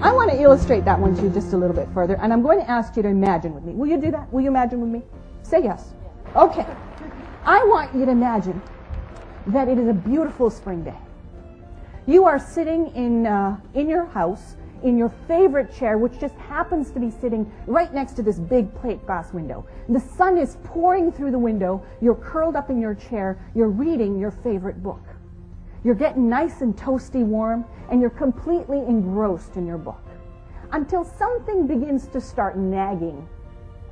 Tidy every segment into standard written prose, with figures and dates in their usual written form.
I want to illustrate that one to you just a little bit further, and I'm going to ask you to imagine with me. Will you do that? Will you imagine with me? Say yes. Okay. I want you to imagine that it is a beautiful spring day. You are sitting in your house, in your favorite chair, which just happens to be sitting right next to this big plate glass window. The sun is pouring through the window. You're curled up in your chair. You're reading your favorite book. You're getting nice and toasty warm, and you're completely engrossed in your book until something begins to start nagging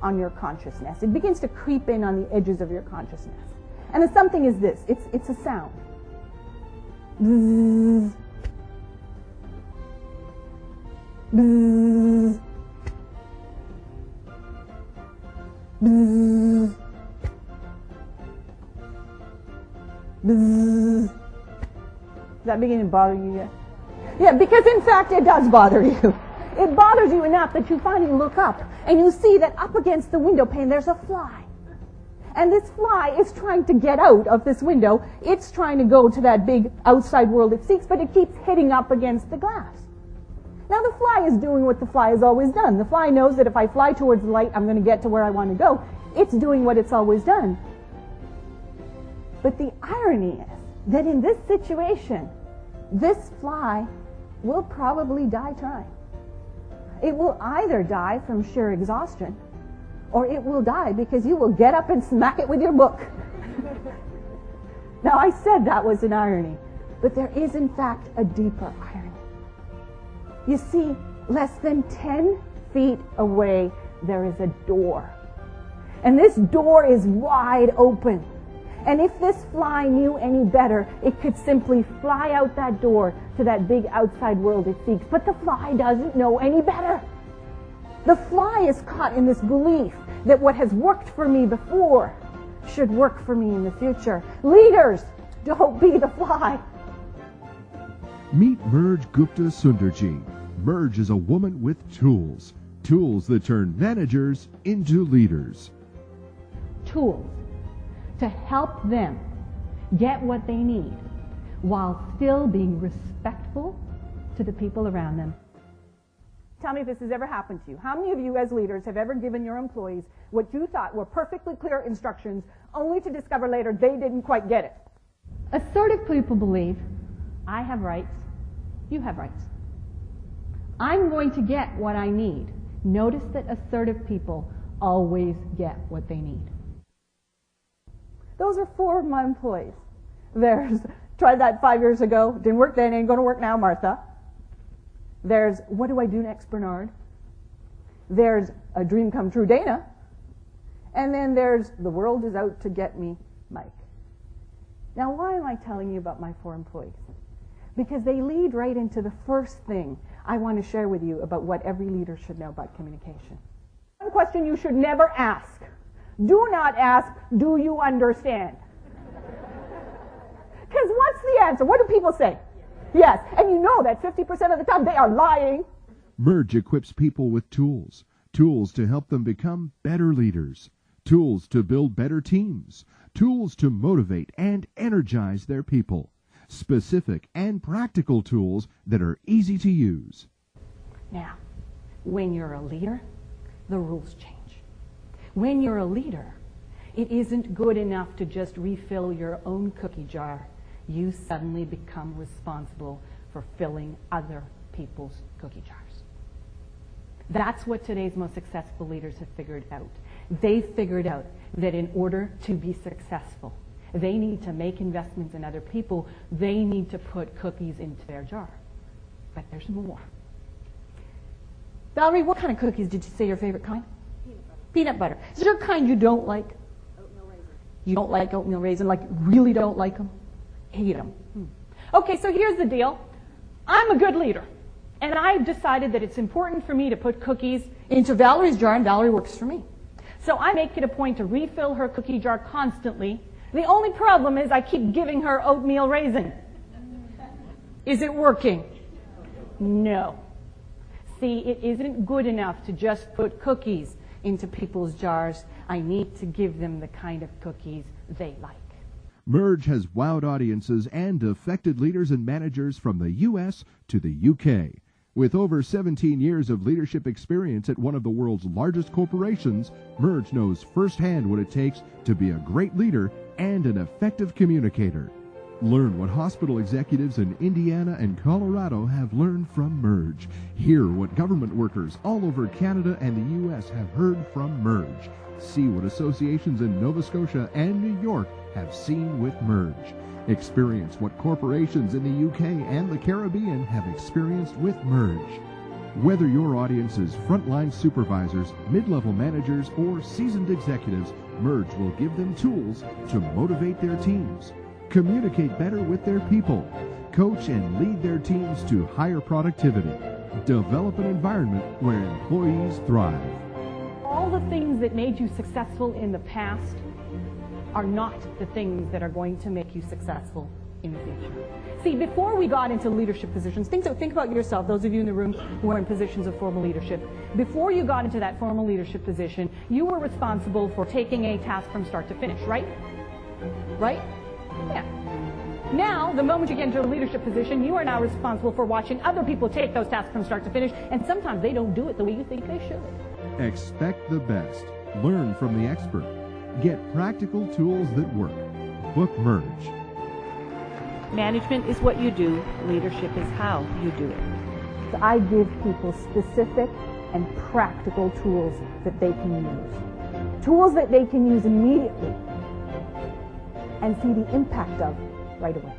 on your consciousness. It begins to creep in on the edges of your consciousness. And the something is this. It's a sound. Bzzz. Bzzz. Bzzz. Bzzz. Is that beginning to bother you yet? Yeah, because in fact it does bother you. It bothers you enough that you finally look up and you see that up against the window pane there's a fly. And this fly is trying to get out of this window. It's trying to go to that big outside world it seeks, but it keeps hitting up against the glass. Now the fly is doing what the fly has always done. The fly knows that if I fly towards the light, I'm going to get to where I want to go. It's doing what it's always done. But the irony is that in this situation, this fly will probably die trying. It will either die from sheer exhaustion, or it will die because you will get up and smack it with your book. Now, I said that was an irony, but there is, in fact, a deeper irony. You see, less than 10 feet away, there is a door. And this door is wide open. And if this fly knew any better, it could simply fly out that door to that big outside world it seeks. But the fly doesn't know any better. The fly is caught in this belief that what has worked for me before should work for me in the future. Leaders, don't be the fly. Meet Merge Gupta-Sunderji. Merge is a woman with tools. Tools that turn managers into leaders. Tools to help them get what they need while still being respectful to the people around them. Tell me if this has ever happened to you. How many of you as leaders have ever given your employees what you thought were perfectly clear instructions only to discover later they didn't quite get it? Assertive people believe, I have rights, you have rights. I'm going to get what I need. Notice that assertive people always get what they need. Those are 4 of my employees. There's, tried that 5 years ago, didn't work then, ain't going to work now, Martha. There's, what do I do next, Bernard? There's a dream come true, Dana. And then there's, the world is out to get me, Mike. Now, why am I telling you about my 4 employees? Because they lead right into the first thing I want to share with you about what every leader should know about communication. One question you should never ask. Do not ask, do you understand? Because what's the answer? What do people say? Yes. And you know that 50% of the time they are lying. Merge equips people with tools. Tools to help them become better leaders. Tools to build better teams. Tools to motivate and energize their people. Specific and practical tools that are easy to use. Now, when you're a leader, the rules change. When you're a leader, it isn't good enough to just refill your own cookie jar. You suddenly become responsible for filling other people's cookie jars. That's what today's most successful leaders have figured out. They've figured out that in order to be successful, they need to make investments in other people. They need to put cookies into their jar. But there's more. Valerie, what kind of cookies did you say your favorite kind? Peanut butter. Is there a kind you don't like? Oatmeal raisin. You don't like oatmeal raisin, like really don't like them? Hate them. Okay, so here's the deal. I'm a good leader. And I've decided that it's important for me to put cookies into Valerie's jar, and Valerie works for me. So I make it a point to refill her cookie jar constantly. The only problem is I keep giving her oatmeal raisin. Is it working? No. See, it isn't good enough to just put cookies into people's jars. I need to give them the kind of cookies they like. Merge has wowed audiences and affected leaders and managers from the U.S. to the U.K. With over 17 years of leadership experience at one of the world's largest corporations, Merge knows firsthand what it takes to be a great leader and an effective communicator. Learn what hospital executives in Indiana and Colorado have learned from Merge. Hear what government workers all over Canada and the U.S. have heard from Merge. See what associations in Nova Scotia and New York have seen with Merge. Experience what corporations in the UK and the Caribbean have experienced with Merge. Whether your audience is frontline supervisors, mid-level managers, or seasoned executives, Merge will give them tools to motivate their teams, communicate better with their people, coach and lead their teams to higher productivity, develop an environment where employees thrive. All the things that made you successful in the past are not the things that are going to make you successful in the future. See, before we got into leadership positions, think about yourself, those of you in the room who are in positions of formal leadership. Before you got into that formal leadership position, you were responsible for taking a task from start to finish, right? Right? Yeah. Now, the moment you get into a leadership position, you are now responsible for watching other people take those tasks from start to finish, and sometimes they don't do it the way you think they should. Expect the best. Learn from the expert. Get practical tools that work. Book Merge. Management is what you do. Leadership is how you do it. So I give people specific and practical tools that they can use. Tools that they can use immediately and see the impact of right away.